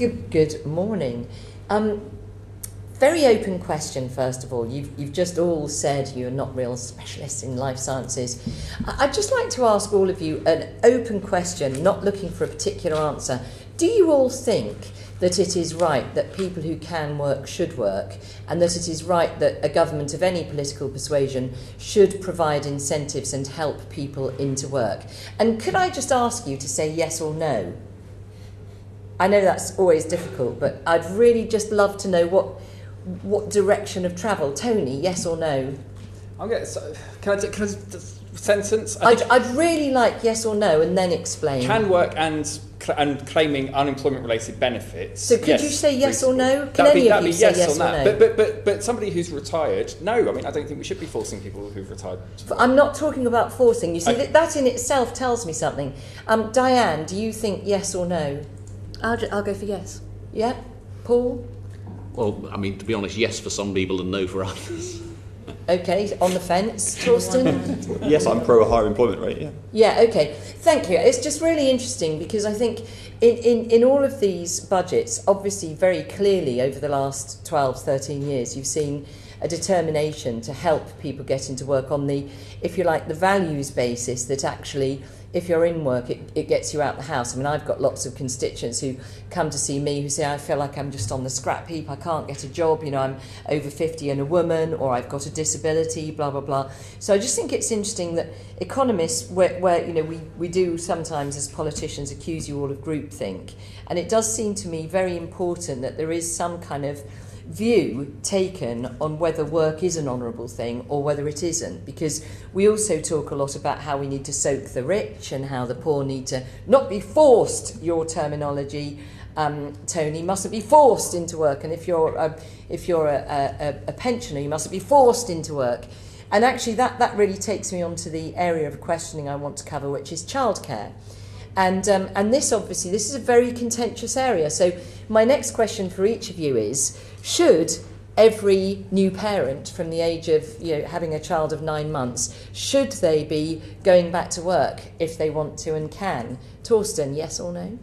Good morning. Very open question, first of all. You've just all said you're not real specialists in life sciences. I'd just like to ask all of you an open question, not looking for a particular answer. Do you all think that it is right that people who can work should work, and that it is right that a government of any political persuasion should provide incentives and help people into work? And could I just ask you to say yes or no? I know that's always difficult, but I'd really just love to know what direction of travel. Tony, yes or no? Can I sentence? I'd really like yes or no, and then explain. Can work and claiming unemployment-related benefits. So could you say yes or no? Can any of you say yes or no? But somebody who's retired, no. I mean, I don't think we should be forcing people who've retired. I'm not talking about forcing. You see, that in itself tells me something. Diane, do you think yes or no? I'll go for yes. Yeah? Paul? Well, I mean, to be honest, yes for some people and no for others. Okay, on the fence. Torsten? Yes, I'm pro a higher employment rate, yeah. Yeah, okay. Thank you. It's just really interesting because I think in all of these budgets, obviously very clearly over the last 12, 13 years, you've seen a determination to help people get into work on the, if you like, the values basis that actually, if you're in work, it gets you out the house. I mean, I've got lots of constituents who come to see me who say, I feel like I'm just on the scrap heap, I can't get a job, I'm over 50 and a woman, or I've got a disability, blah, blah, blah. So I just think it's interesting that economists, where we do sometimes as politicians accuse you all of groupthink, and it does seem to me very important that there is some kind of view taken on whether work is an honourable thing or whether it isn't, because we also talk a lot about how we need to soak the rich and how the poor need to not be forced, your terminology, Tony, mustn't be forced into work, and if you're a pensioner, you mustn't be forced into work. And actually that really takes me on to the area of questioning I want to cover, which is childcare. And this is a very contentious area. So my next question for each of you is, should every new parent from the age of having a child of 9 months, should they be going back to work if they want to and can? Torsten, yes or no?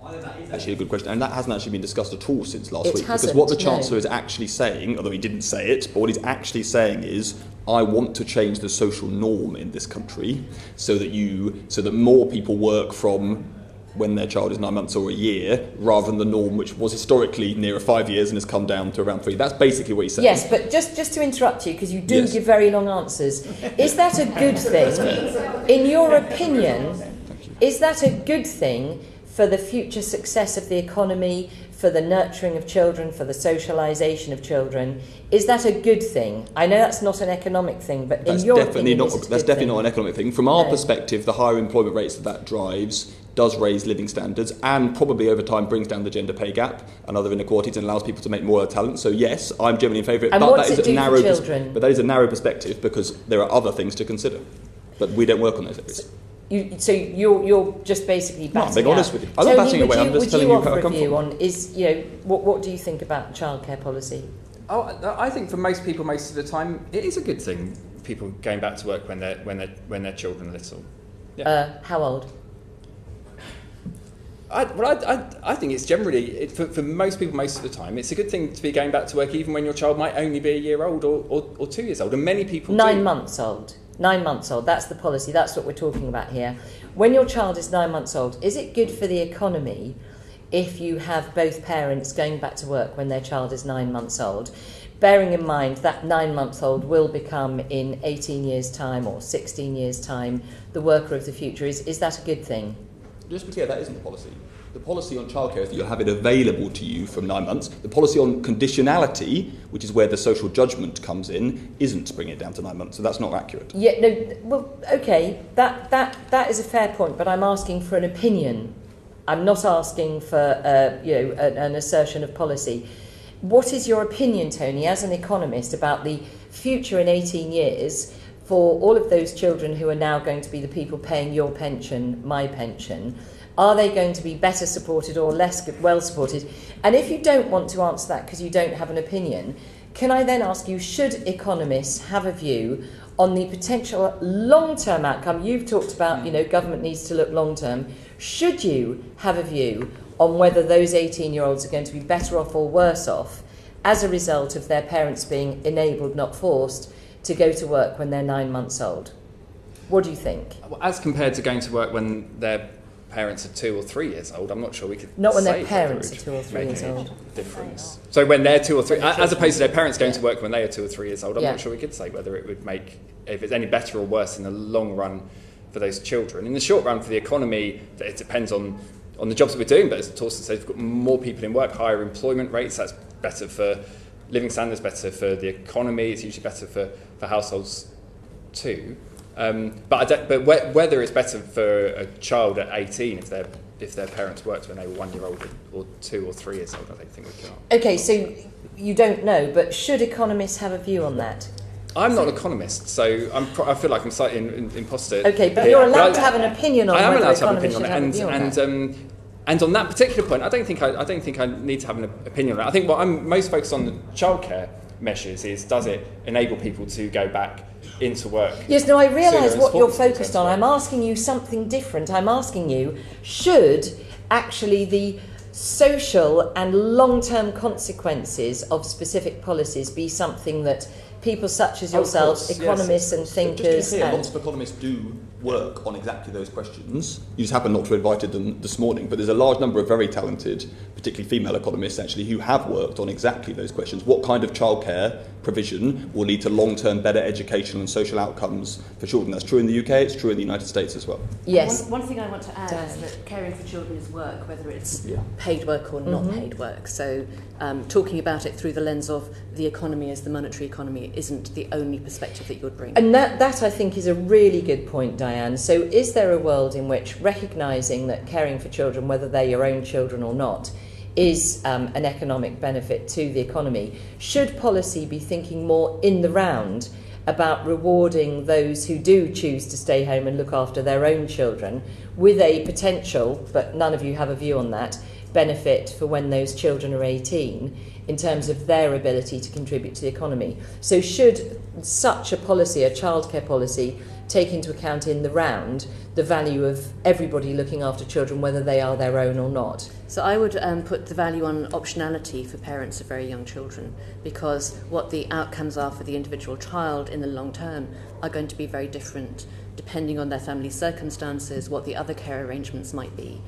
I think that is actually a good question, and that hasn't actually been discussed at all since last week. Because what the Chancellor is actually saying, although he didn't say it, but what he's actually saying is, I want to change the social norm in this country so that more people work from when their child is 9 months or a year, rather than the norm, which was historically nearer 5 years and has come down to around 3. That's basically what he's saying. Yes, but just to interrupt you, because you do give very long answers, is that a good thing? In your opinion, is that a good thing for the future success of the economy, for the nurturing of children, for the socialisation of children? Is that a good thing? I know that's not an economic thing, but in your opinion, that's definitely not an economic thing. From our perspective, the higher employment rates that drives does raise living standards and probably over time brings down the gender pay gap and other inequalities and allows people to make more talent. So yes, I'm generally in favour of it. And but what's that it is a do narrow for children? But that is a narrow perspective because there are other things to consider. But we don't work on those areas. So you're just basically batting I'm being honest with you. I'm Tony, not batting away. I'm just telling you how I come from. What do you think about childcare policy? I think for most people, most of the time, it is a good thing. People going back to work when their children are little. Yeah. How old? I think it's generally, for most people, most of the time, it's a good thing to be going back to work even when your child might only be a year old or 2 years old. And many people 9 months old. 9 months old. That's the policy. That's what we're talking about here. When your child is 9 months old, is it good for the economy if you have both parents going back to work when their child is 9 months old? Bearing in mind that 9-month-old will become in 18 years' time or 16 years' time the worker of the future. Is that a good thing? Just to be clear, that isn't the policy. The policy on childcare is that you'll have it available to you from 9 months. The policy on conditionality, which is where the social judgment comes in, isn't to bring it down to 9 months. So that's not accurate. Yeah, no. Well, okay, that is a fair point. But I'm asking for an opinion. I'm not asking for an assertion of policy. What is your opinion, Tony, as an economist, about the future in 18 years for all of those children who are now going to be the people paying your pension, my pension? Are they going to be better supported or less well supported? And if you don't want to answer that because you don't have an opinion, can I then ask you, should economists have a view on the potential long-term outcome? You've talked about, government needs to look long-term. Should you have a view on whether those 18-year-olds are going to be better off or worse off as a result of their parents being enabled, not forced, to go to work when they're 9 months old. What do you think? Well, as compared to going to work when their parents are 2 or 3 years old, I'm not sure we could Not when say their parents whether are 2 or 3 it years would make old. a difference. So when they're 2 or 3, as opposed to their parents going to Yeah. work when they are 2 or 3 years old, I'm Yeah. not sure we could say whether it would make, if it's any better or worse in the long run for those children. In the short run for the economy, it depends on the jobs that we're doing, but as Torsten said, we've got more people in work, higher employment rates, that's better for living standards, better for the economy, it's usually better for households too. But whether it's better for a child at 18 if their parents worked when they were 1 year old or 2 or 3 years old, I don't think we can. Okay, so you don't know, but should economists have a view on that? I'm not an economist, so I feel like I'm slightly an imposter. Okay, but here. you're allowed to have an opinion on I am whether allowed to have an economists opinion should on have a it, view on that. and on that particular point, I don't think I need to have an opinion on it. I think what I'm most focused on the childcare measures is, does it enable people to go back into work? Yes, no, I sooner realise and what you're support focused them on. to I'm work? asking you something different. I'm asking you, should actually the social and long-term consequences of specific policies be something that people such as yourselves, economists and thinkers... Just to be clear, lots of economists do work on exactly those questions. You just happen not to have invited them this morning, but there's a large number of very talented, particularly female economists actually, who have worked on exactly those questions. What kind of childcare provision will lead to long-term better educational and social outcomes for children? That's true in the UK, it's true in the United States as well. Yes. One thing I want to add is that caring for children is work, whether it's paid work or not paid work. So talking about it through the lens of the economy as the monetary economy isn't the only perspective that you would bring. And that I think is a really good point, Diane. So is there a world in which recognising that caring for children, whether they're your own children or not, is an economic benefit to the economy? Should policy be thinking more in the round about rewarding those who do choose to stay home and look after their own children with a potential, but none of you have a view on that, benefit for when those children are 18 in terms of their ability to contribute to the economy? So should such a policy, a childcare policy, take into account in the round the value of everybody looking after children, whether they are their own or not? So I would put the value on optionality for parents of very young children, because what the outcomes are for the individual child in the long term are going to be very different depending on their family circumstances, what the other care arrangements might be.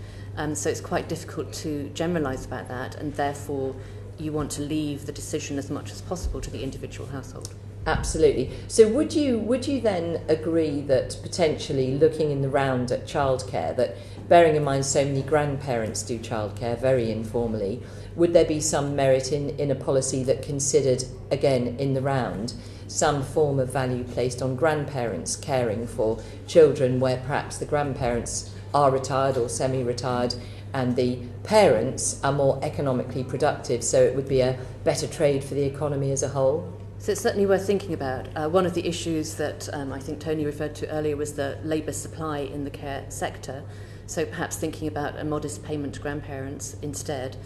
So it's quite difficult to generalise about that, and therefore you want to leave the decision as much as possible to the individual household. Absolutely. So would you then agree that potentially looking in the round at childcare, that bearing in mind so many grandparents do childcare very informally, would there be some merit in a policy that considered, again, in the round, some form of value placed on grandparents caring for children where perhaps the grandparents are retired or semi-retired and the parents are more economically productive, so it would be a better trade for the economy as a whole? So it's certainly worth thinking about. One of the issues that I think Tony referred to earlier was the labour supply in the care sector. So perhaps thinking about a modest payment to grandparents instead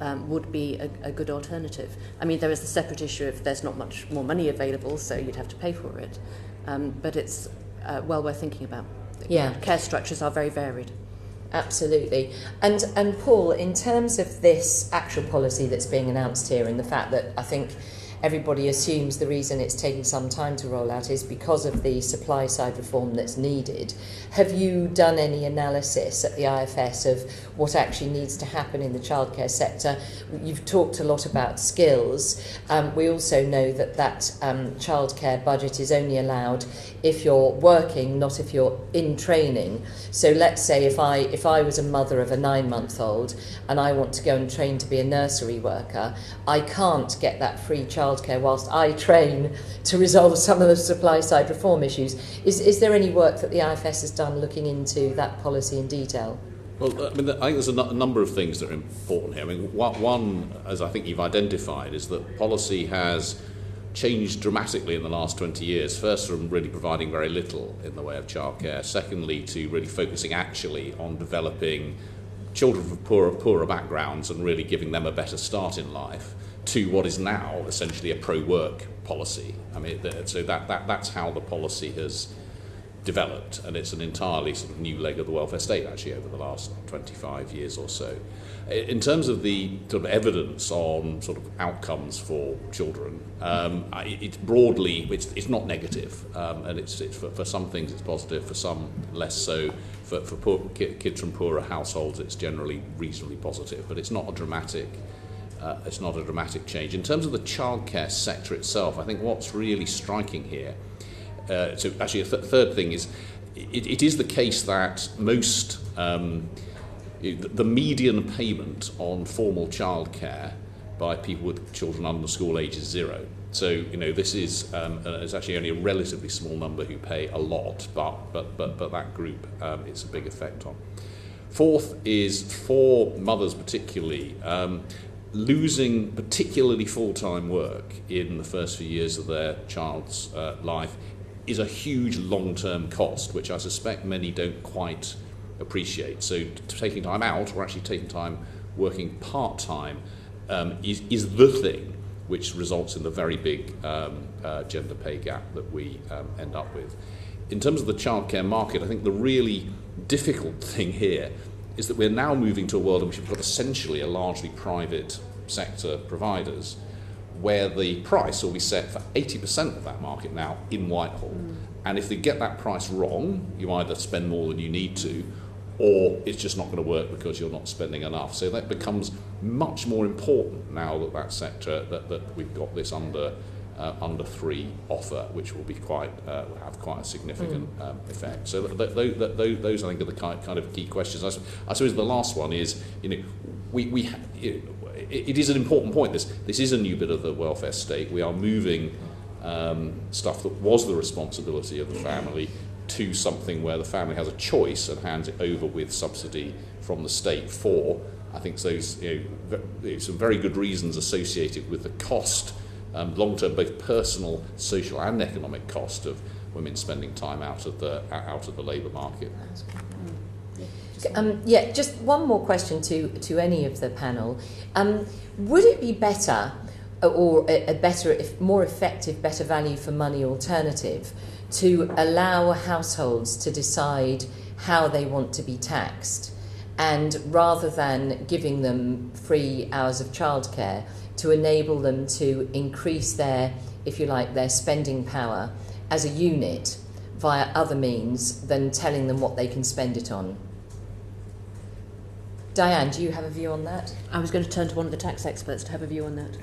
would be a good alternative. I mean, there is the separate issue if there's not much more money available, so you'd have to pay for it. But it's well worth thinking about. Yeah. Care structures are very varied. Absolutely. And Paul, in terms of this actual policy that's being announced here and the fact that I think everybody assumes the reason it's taking some time to roll out is because of the supply side reform that's needed. Have you done any analysis at the IFS of what actually needs to happen in the childcare sector? You've talked a lot about skills. We also know that childcare budget is only allowed if you're working, not if you're in training. So let's say if I was a mother of a 9-month-old and I want to go and train to be a nursery worker, I can't get that free childcare whilst I train to resolve some of the supply side reform issues. Is there any work that the IFS has done looking into that policy in detail? Well, I think there's a number of things that are important here. I mean, one, as I think you've identified, is that policy has changed dramatically in the last 20 years. First, from really providing very little in the way of childcare. Secondly, to really focusing actually on developing children from poorer backgrounds and really giving them a better start in life, to what is now essentially a pro-work policy. I mean, so that's how the policy has developed, and it's an entirely sort of new leg of the welfare state actually over the last 25 years or so. In terms of the sort of evidence on sort of outcomes for children, it's broadly it's not negative, and it's for some things it's positive, for some less so. For kids from poorer households, it's generally reasonably positive, but it's not a dramatic. It's not a dramatic change. In terms of the childcare sector itself, I think what's really striking here. So actually, a third thing is, it is the case that most. The median payment on formal childcare by people with children under school age is 0. So this is it's actually only a relatively small number who pay a lot, but that group it's a big effect on. Fourth is for mothers particularly. Losing particularly full-time work in the first few years of their child's life is a huge long-term cost, which I suspect many don't quite appreciate. So taking time out, or actually taking time working part-time, is the thing which results in the very big gender pay gap that we end up with. In terms of the childcare market, I think the really difficult thing here is that we're now moving to a world in which we've got essentially a largely private sector providers, where the price will be set for 80% of that market now in Whitehall. And if they get that price wrong, you either spend more than you need to, or it's just not going to work because you're not spending enough. So that becomes much more important now that sector, that we've got this under 3 offer, which will be will have quite a significant effect. So those I think are the kind of key questions. I suppose the last one is, it is an important point. This is a new bit of the welfare state. We are moving stuff that was the responsibility of the family to something where the family has a choice and hands it over with subsidy from the state for, I think, those some very good reasons associated with the cost, long-term, both personal, social, and economic cost of women spending time out of the labour market. Just one more question to any of the panel. Would it be better, or a better, more effective, better value for money alternative, to allow households to decide how they want to be taxed, and rather than giving them free hours of childcare, to enable them to increase their, if you like, their spending power as a unit via other means than telling them what they can spend it on? Diane, do you have a view on that? I was going to turn to one of the tax experts to have a view on that.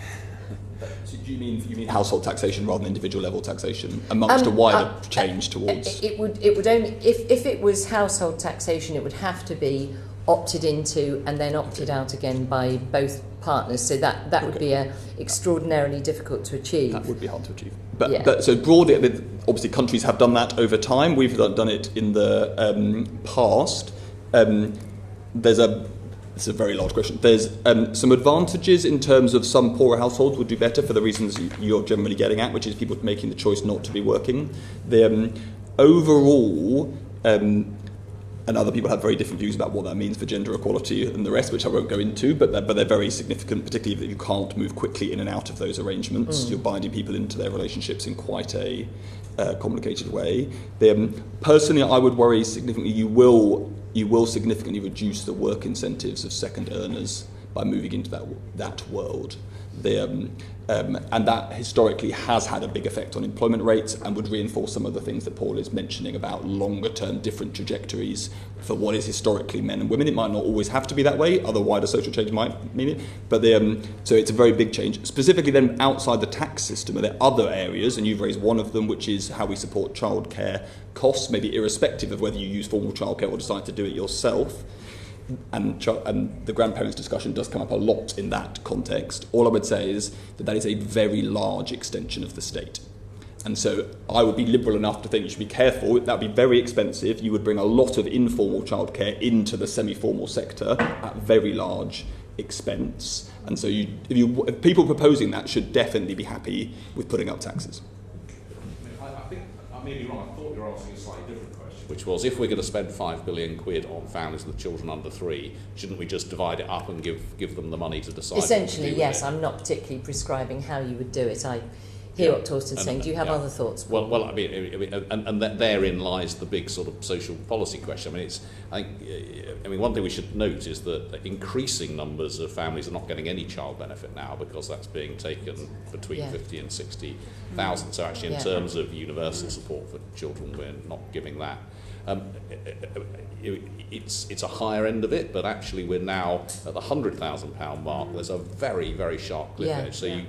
So do you mean household taxation rather than individual level taxation, amongst a wider change towards? It would only, if it was household taxation, it would have to be opted into and then opted out again by both partners. So that would be extraordinarily difficult to achieve. That would be hard to achieve. But so broadly, obviously countries have done that over time. We've done it in the past. It's a very large question. There's some advantages in terms of some poorer households would do better for the reasons you're generally getting at, which is people making the choice not to be working. The overall, and other people have very different views about what that means for gender equality and the rest, which I won't go into, but they're very significant, particularly that you can't move quickly in and out of those arrangements. You're binding people into their relationships in quite a complicated way. Personally, I would worry significantly you will significantly reduce the work incentives of second earners by moving into that world. And that historically has had a big effect on employment rates and would reinforce some of the things that Paul is mentioning about longer term different trajectories for what is historically men and women. It might not always have to be that way, other wider social change might mean it, but so it's a very big change. Specifically then outside the tax system, are there other areas, and you've raised one of them, which is how we support childcare costs, maybe irrespective of whether you use formal childcare or decide to do it yourself. And the grandparents' discussion does come up a lot in that context. All I would say is that is a very large extension of the state. And so I would be liberal enough to think you should be careful. That would be very expensive. You would bring a lot of informal childcare into the semi-formal sector at very large expense. And so if people proposing that should definitely be happy with putting up taxes. I think I may be wrong. I thought you were asking a slightly different question, which was, if we're going to spend £5 billion on families with children under 3, shouldn't we just divide it up and give them the money to decide? Essentially, yes. I'm not particularly prescribing how you would do it. hear what Torsten's saying. Do you have other thoughts, Paul? Well, I mean, and therein lies the big sort of social policy question. I mean, one thing we should note is that increasing numbers of families are not getting any child benefit now because that's being taken between 50 and 60,000. So actually, in terms of universal support for children, we're not giving that. It's a higher end of it, but actually we're now at the £100,000 mark. There's a very, very sharp cliff edge. So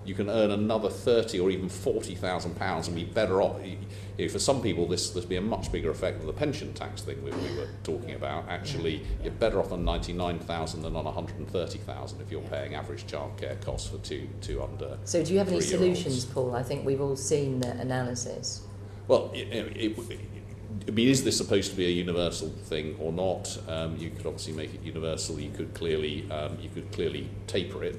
you can earn another £30,000 or even £40,000 and be better off. For some people, this will be a much bigger effect than the pension tax thing we were talking about. Actually, you're better off on 99,000 than on 130,000 if you're paying average childcare costs for two under. So, do you have any solutions, Paul? I think we've all seen the analysis. Well, I mean, is this supposed to be a universal thing or not? You could obviously make it universal. You could clearly taper it.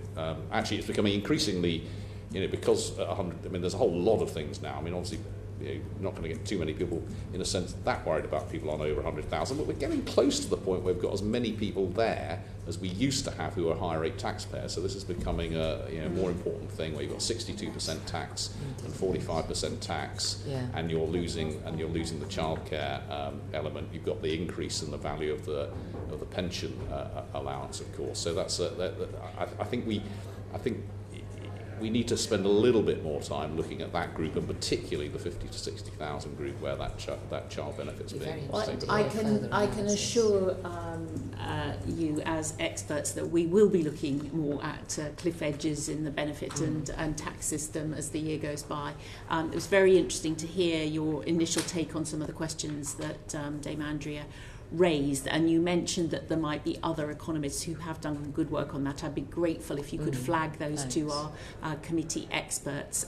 Actually, it's becoming increasingly, because 100. I mean, there's a whole lot of things now. I mean, obviously, you're not going to get too many people, in a sense, that worried about people on over 100,000. But we're getting close to the point where we've got as many people there as we used to have who are higher rate taxpayers. So this is becoming a more important thing where you've got 62% tax and 45% tax, and you're losing the childcare element. You've got the increase in the value of the pension allowance, of course. So that's I think we need to spend a little bit more time looking at that group, and particularly the 50 to 60,000 group where that child benefit's being taken. I can assure you as experts that we will be looking more at cliff edges in the benefit and tax system as the year goes by. It was very interesting to hear your initial take on some of the questions that Dame Andrea raised, and you mentioned that there might be other economists who have done good work on that. I'd be grateful if you could flag those to our committee experts.